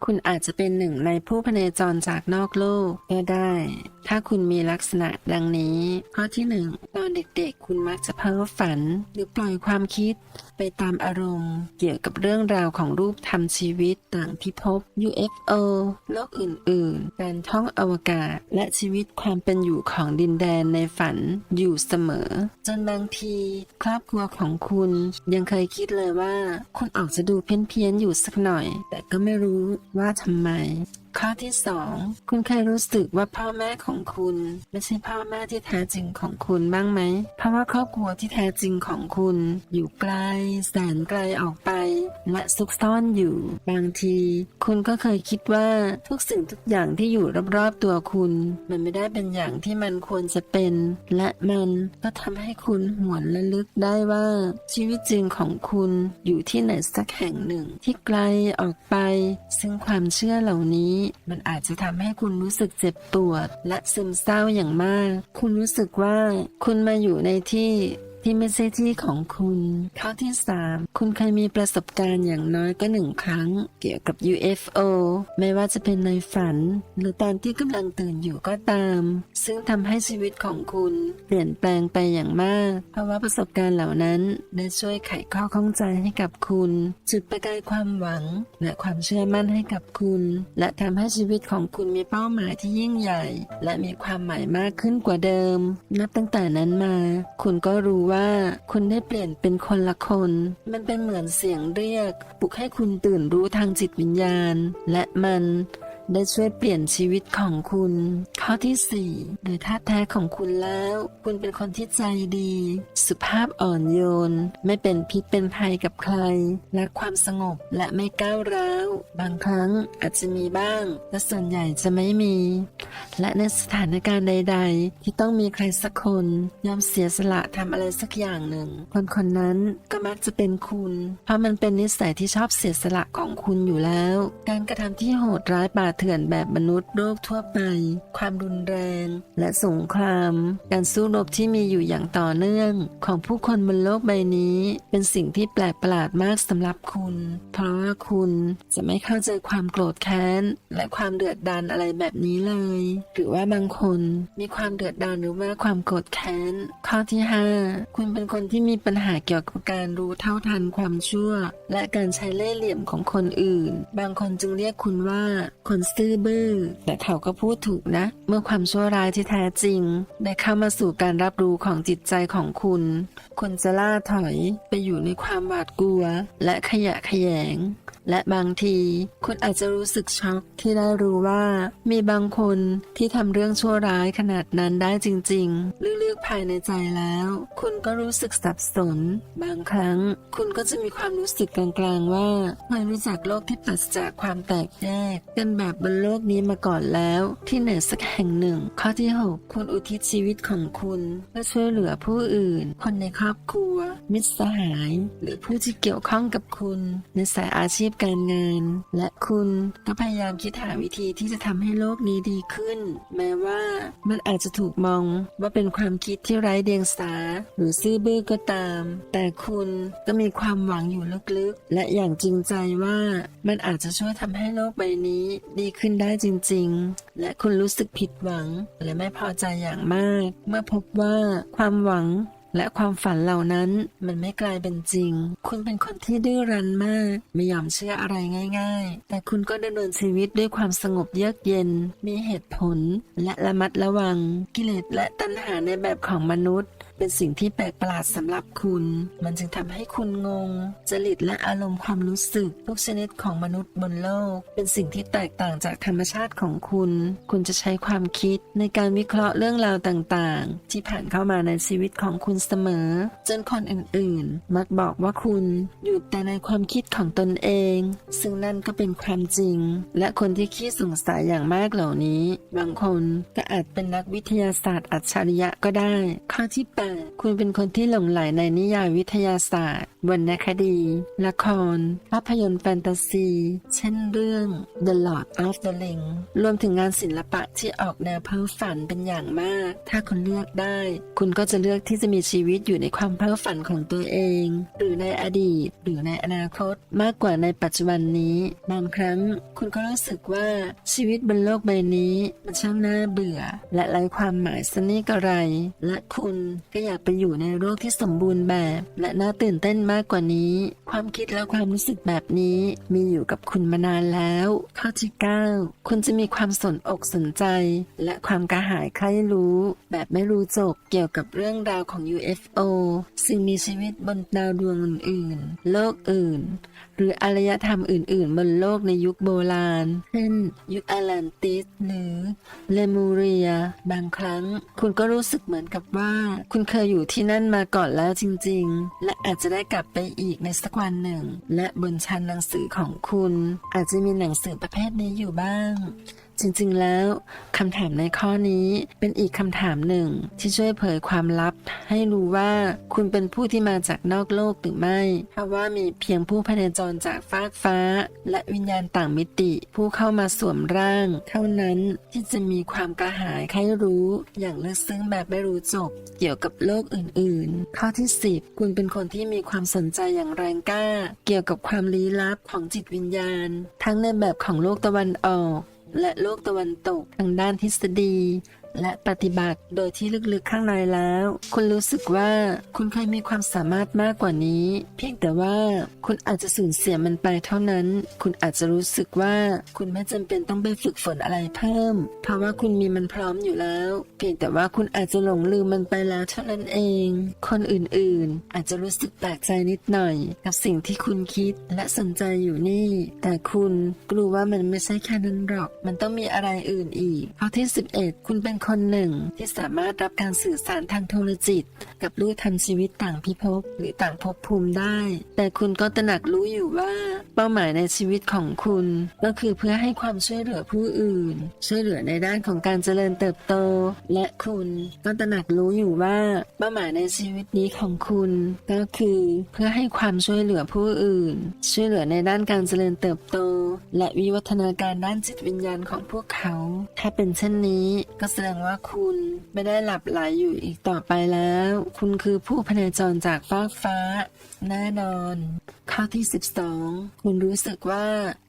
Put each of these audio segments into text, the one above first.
คุณอาจจะเป็นหนึ่งในผู้พเนจรจากนอกโลกก็ได้ ถ้าคุณมีลักษณะดังนี้ข้อที่ 1 ตอนเด็กๆคุณมักจะเพ้อฝันหรือปล่อยความคิดไปตามอารมณ์เกี่ยวกับเรื่องราวของรูปธรรมชีวิตต่างพิภพ UFO โลกอื่นๆการท่องอวกาศและชีวิตความเป็นอยู่ของดินแดนในฝันอยู่เสมอจนบางทีครอบครัวของคุณยังเคยคิดเลยว่าคุณออกจะดูเพี้ยนๆอยู่สักหน่อยแต่ก็ไม่รู้ว่าทำไมข้อที่ 2 คุณเคยรู้สึกว่าพ่อแม่ของคุณไม่ใช่พ่อแม่ที่แท้จริงของคุณบ้างไหมเพราะว่าครอบครัวที่แท้จริงของคุณอยู่ไกลแสนไกลออกไปและซุกซ่อนอยู่บางทีคุณก็เคยคิดว่าทุกสิ่งทุกอย่างที่อยู่รอบๆตัวคุณมันไม่ได้เป็นอย่างที่มันควรจะเป็นและมันก็ทำให้คุณหวนระลึกได้ว่าชีวิตจริงของคุณอยู่ที่ไหนสักแห่งหนึ่งที่ไกลออกไปซึ่งความเชื่อเหล่านี้มันอาจจะทำให้คุณรู้สึกเจ็บปวดและซึมเศร้าอย่างมากคุณรู้สึกว่าคุณมาอยู่ในที่ไม่ใช่ที่ของคุณข้อที่ 3 คุณเคยมีประสบการณ์อย่างน้อยก็1 ครั้งเกี่ยวกับ UFO ไม่ว่าจะเป็นในฝันหรือตอนที่กำลังตื่นอยู่ก็ตามซึ่งทำให้ชีวิตของคุณเปลี่ยนแปลงไปอย่างมากเพราะว่าประสบการณ์เหล่านั้นได้ช่วยไขข้อข้องใจให้กับคุณจุดประกายความหวังและความเชื่อมั่นให้กับคุณและทำให้ชีวิตของคุณมีเป้าหมายที่ยิ่งใหญ่และมีความหมายมากขึ้นกว่าเดิมนับตั้งแต่นั้นมาคุณก็รู้ว่าคุณได้เปลี่ยนเป็นคนละคนมันเป็นเหมือนเสียงเรียกปลุกให้คุณตื่นรู้ทางจิตวิญญาณและมันได้ช่วยเปลี่ยนชีวิตของคุณข้อที่ 4 โดยท่าแท้ของคุณแล้วคุณเป็นคนที่ใจดีสุภาพอ่อนโยนไม่เป็นพิษเป็นภัยกับใครรักความสงบและไม่ก้าวร้าวบางครั้งอาจจะมีบ้างแต่ส่วนใหญ่จะไม่มีและในสถานการณ์ใดๆที่ต้องมีใครสักคนยอมเสียสละทำอะไรสักอย่างหนึ่งคนคนนั้นก็มักจะเป็นคุณเพราะมันเป็นนิสัยที่ชอบเสียสละของคุณอยู่แล้วการกระทำที่โหดร้ายป่าเถื่อนแบบมนุษย์โลกทั่วไปความรุนแรงและสงครามการสู้รบที่มีอยู่อย่างต่อเนื่องของผู้คนบนโลกใบนี้เป็นสิ่งที่แปลกประหลาดมากสำหรับคุณเพราะว่าคุณจะไม่เข้าใจความโกรธแค้นและความเดือดดาลอะไรแบบนี้เลยหรือว่าบางคนมีความเดือดดาลหรือว่าความโกรธแค้นข้อที่ 5 คุณเป็นคนที่มีปัญหาเกี่ยวกับการรู้เท่าทันความชั่วและการใช้เล่ห์เหลี่ยมของคนอื่นบางคนจึงเรียกคุณว่าคนซื่อบื้อแต่เขาก็พูดถูกนะเมื่อความชั่วร้ายที่แท้จริงได้เข้ามาสู่การรับรู้ของจิตใจของคุณคุณจะล่าถอยไปอยู่ในความหวาดกลัวและขยะแขยงและบางทีคุณอาจจะรู้สึกช็อกที่ได้รู้ว่ามีบางคนที่ทำเรื่องชั่วร้ายขนาดนั้นได้จริงๆลึกๆภายในใจแล้วคุณก็รู้สึกสับสนบางครั้งคุณก็จะมีความรู้สึกกลางๆว่าไม่รู้จักโลกที่ปราศจากความแตกแยกกันแบบบนโลกนี้มาก่อนแล้วที่ไหนสักแห่งหนึ่งข้อที่ 6 คุณอุทิศชีวิตของคุณเพื่อช่วยเหลือผู้อื่นคนในครอบครัวมิตรสหายหรือผู้ที่เกี่ยวข้องกับคุณในสายอาชีพการงานและคุณก็พยายามคิดหาวิธีที่จะทำให้โลกนี้ดีขึ้นแม้ว่ามันอาจจะถูกมองว่าเป็นความคิดที่ไร้เดียงสาหรือซื่อบื้อก็ตามแต่คุณก็มีความหวังอยู่ลึกๆและอย่างจริงใจว่ามันอาจจะช่วยทำให้โลกใบนี้ดีขึ้นได้จริงๆและคุณรู้สึกผิดหวังและไม่พอใจอย่างมากเมื่อพบว่าความหวังและความฝันเหล่านั้นมันไม่กลายเป็นจริงคุณเป็นคนที่ดื้อรั้นมากไม่ยอมเชื่ออะไรง่ายๆแต่คุณก็ดำเนินชีวิตด้วยความสงบเยือกเย็นมีเหตุผลและระมัดระวังกิเลสและตัณหาในแบบของมนุษย์เป็นสิ่งที่แปลกประหลาดสำหรับคุณมันจึงทำให้คุณงงจริตและอารมณ์ความรู้สึกทุกชนิดของมนุษย์บนโลกเป็นสิ่งที่แตกต่างจากธรรมชาติของคุณจะใช้ความคิดในการวิเคราะห์เรื่องราวต่างๆที่ผ่านเข้ามาในชีวิตของคุณเสมอจนคนอื่นๆมักบอกว่าคุณอยู่แต่ในความคิดของตนเองซึ่งนั่นก็เป็นความจริงและคนที่ขี้สงสัยอย่างมากเหล่านี้บางคนก็อาจเป็นนักวิทยาศาสตร์อัจฉริยะก็ได้ข้อที่ 8 คุณเป็นคนที่หลงใหลในนิยายวิทยาศาสตร์วรรณคดี ละคร ภาพยนตร์แฟนตาซี เช่นเรื่อง The Lord of the Ring รวมถึงงานศิลปะที่ออกแนวเพ้อฝันเป็นอย่างมาก ถ้าคุณเลือกได้ คุณก็จะเลือกที่จะมีชีวิตอยู่ในความเพ้อฝันของตัวเอง หรือในอดีต หรือในอนาคต มากกว่าในปัจจุบันนี้ บางครั้ง คุณก็รู้สึกว่าชีวิตบนโลกใบนี้มันช่างน่าเบื่อ และไร้ความหมายสักนิดกระไร และคุณก็อยากไปอยู่ในโลกที่สมบูรณ์แบบ และน่าตื่นเต้นมากกว่านี้ ความคิดและความรู้สึกแบบนี้มีอยู่กับคุณมานานแล้ว ข้อที่9คุณจะมีความสนอกสนใจ และความกระหายใคร่รู้ แบบไม่รู้จบเกี่ยวกับเรื่องราวของ UFO สิ่งมีชีวิตบนดาวดวงอื่นๆ โลกอื่น หรืออารยธรรมอื่นๆบนโลกในยุคโบราณ เช่น ยุคแอตแลนติสหรือเลมูเรีย บางครั้ง คุณก็รู้สึกเหมือนกับว่า คุณเคยอยู่ที่นั่นมาก่อนแล้วจริงๆ และอาจจะได้กลับไปอีกในสักวันหนึ่ง และบนชั้นหนังสือของคุณ อาจจะมีหนังสือประเภทนี้อยู่บ้าง จริงๆ แล้วคำถามในข้อนี้เป็นอีกคำถามหนึ่งที่ช่วยเผยความลับให้รู้ว่าคุณเป็นผู้ที่มาจากนอกโลกหรือไม่เพราะว่ามีเพียงผู้พเนจรจากฟากฟ้าและวิญญาณต่างมิติผู้เข้ามาสวมร่างเท่านั้นที่จะมีความกระหายใคร่รู้อย่างลึกซึ้งแบบไม่รู้จบเกี่ยวกับโลกอื่นๆข้อที่10คุณเป็นคนที่มีความสนใจอย่างแรงกล้าเกี่ยวกับความลี้ลับของจิตวิญญาณทั้งในแบบของโลกตะวันออกและโลกตะวันตกทางด้านทฤษฎีและปฏิบัติโดยที่ลึกๆข้างในแล้วคุณรู้สึกว่าคุณเคยมีความสามารถมากกว่านี้เพียงแต่ว่าคุณอาจจะสูญเสียมันไปเท่านั้นคุณอาจจะรู้สึกว่าคุณไม่จำเป็นต้องไปฝึกฝนอะไรเพิ่มเพราะว่าคุณมีมันพร้อมอยู่แล้วเพียงแต่ว่าคุณอาจจะหลงลืมมันไปแล้วเท่านั้นเองคนอื่นๆอาจจะรู้สึกแปลกใจนิดหน่อยกับสิ่งที่คุณคิดและสนใจอยู่นี่แต่คุณกลัวว่ามันไม่ใช่แค่นั้นหรอกมันต้องมีอะไรอื่นอีกข้อที่11คุณเป็นคนหนึ่งที่สามารถรับการสื่อสารทางโทรจิตกับรู้ทันชีวิตต่างพิภพหรือต่างภพภูมิได้แต่คุณก็ตระหนักรู้อยู่ว่าเป้าหมายในชีวิตของคุณก็คือเพื่อให้ความช่วยเหลือผู้อื่นช่วยเหลือในด้านของการเจริญเติบโตและคุณก็ตระหนักรู้อยู่ว่าเป้าหมายในชีวิตนี้ของคุณก็คือเพื่อให้ความช่วยเหลือผู้อื่นช่วยเหลือในด้านการเจริญเติบโตและวิวัฒนาการด้านจิตวิญญาณของพวกเขาถ้าเป็นเช่นนี้ก็แสดงว่าคุณไม่ได้หลับไหลอยู่อีกต่อไปแล้วคุณคือผู้พเนจรจากฟากฟ้าแน่นอนข้อที่12คุณรู้สึกว่า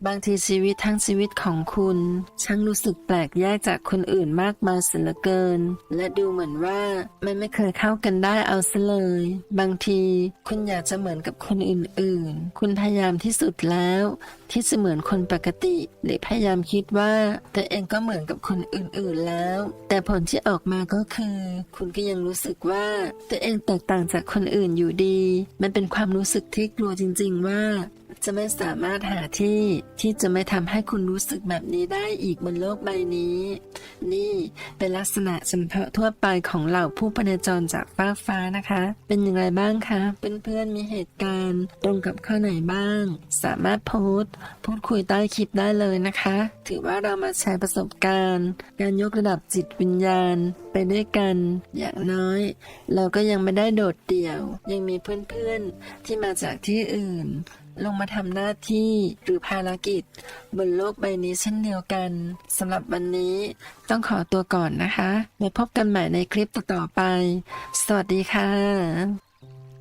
บางทีชีวิตทั้งชีวิตของคุณช่างรู้สึกแปลกแยกจากคนอื่นมากมายเสียเหลือเกินและดูเหมือนว่ามันไม่เคยเข้ากันได้เอาซะเลยบางทีคุณอยากจะเหมือนกับคนอื่นๆคุณพยายามที่สุดแล้วที่จะเหมือนคนปกติหรือพยายามคิดว่าตัวเองก็เหมือนกับคนอื่นๆแล้วแต่ผลที่ออกมาก็คือคุณก็ยังรู้สึกว่าตัวเองแตกต่างจากคนอื่นอยู่ดีมันเป็นความรู้สึกที่กลัวจริงๆว่าจะไม่สามารถหาที่จะไม่ทำให้คุณรู้สึกแบบนี้ได้อีกบนโลกใบนี้นี่เป็นลักษณะเฉพาะทั่วไปของเหล่าผู้พเนจรจากฟากฟ้านะคะเป็นอย่างไรบ้างคะเพื่อนๆมีเหตุการณ์ตรงกับข้อไหนบ้างสามารถพูดคุยใต้คลิปได้เลยนะคะถือว่าเรามาแชร์ประสบการณ์การยกระดับจิตวิญญาณไปด้วยกันอย่างน้อยเราก็ยังไม่ได้โดดเดี่ยวยังมีเพื่อนๆที่มาจากที่อื่นลงมาทำหน้าที่หรือภารกิจบนโลกใบนี้เช่นเดียวกันสำหรับวันนี้ต้องขอตัวก่อนนะคะไว้พบกันใหม่ในคลิปต่อๆไปสวัสดีค่ะ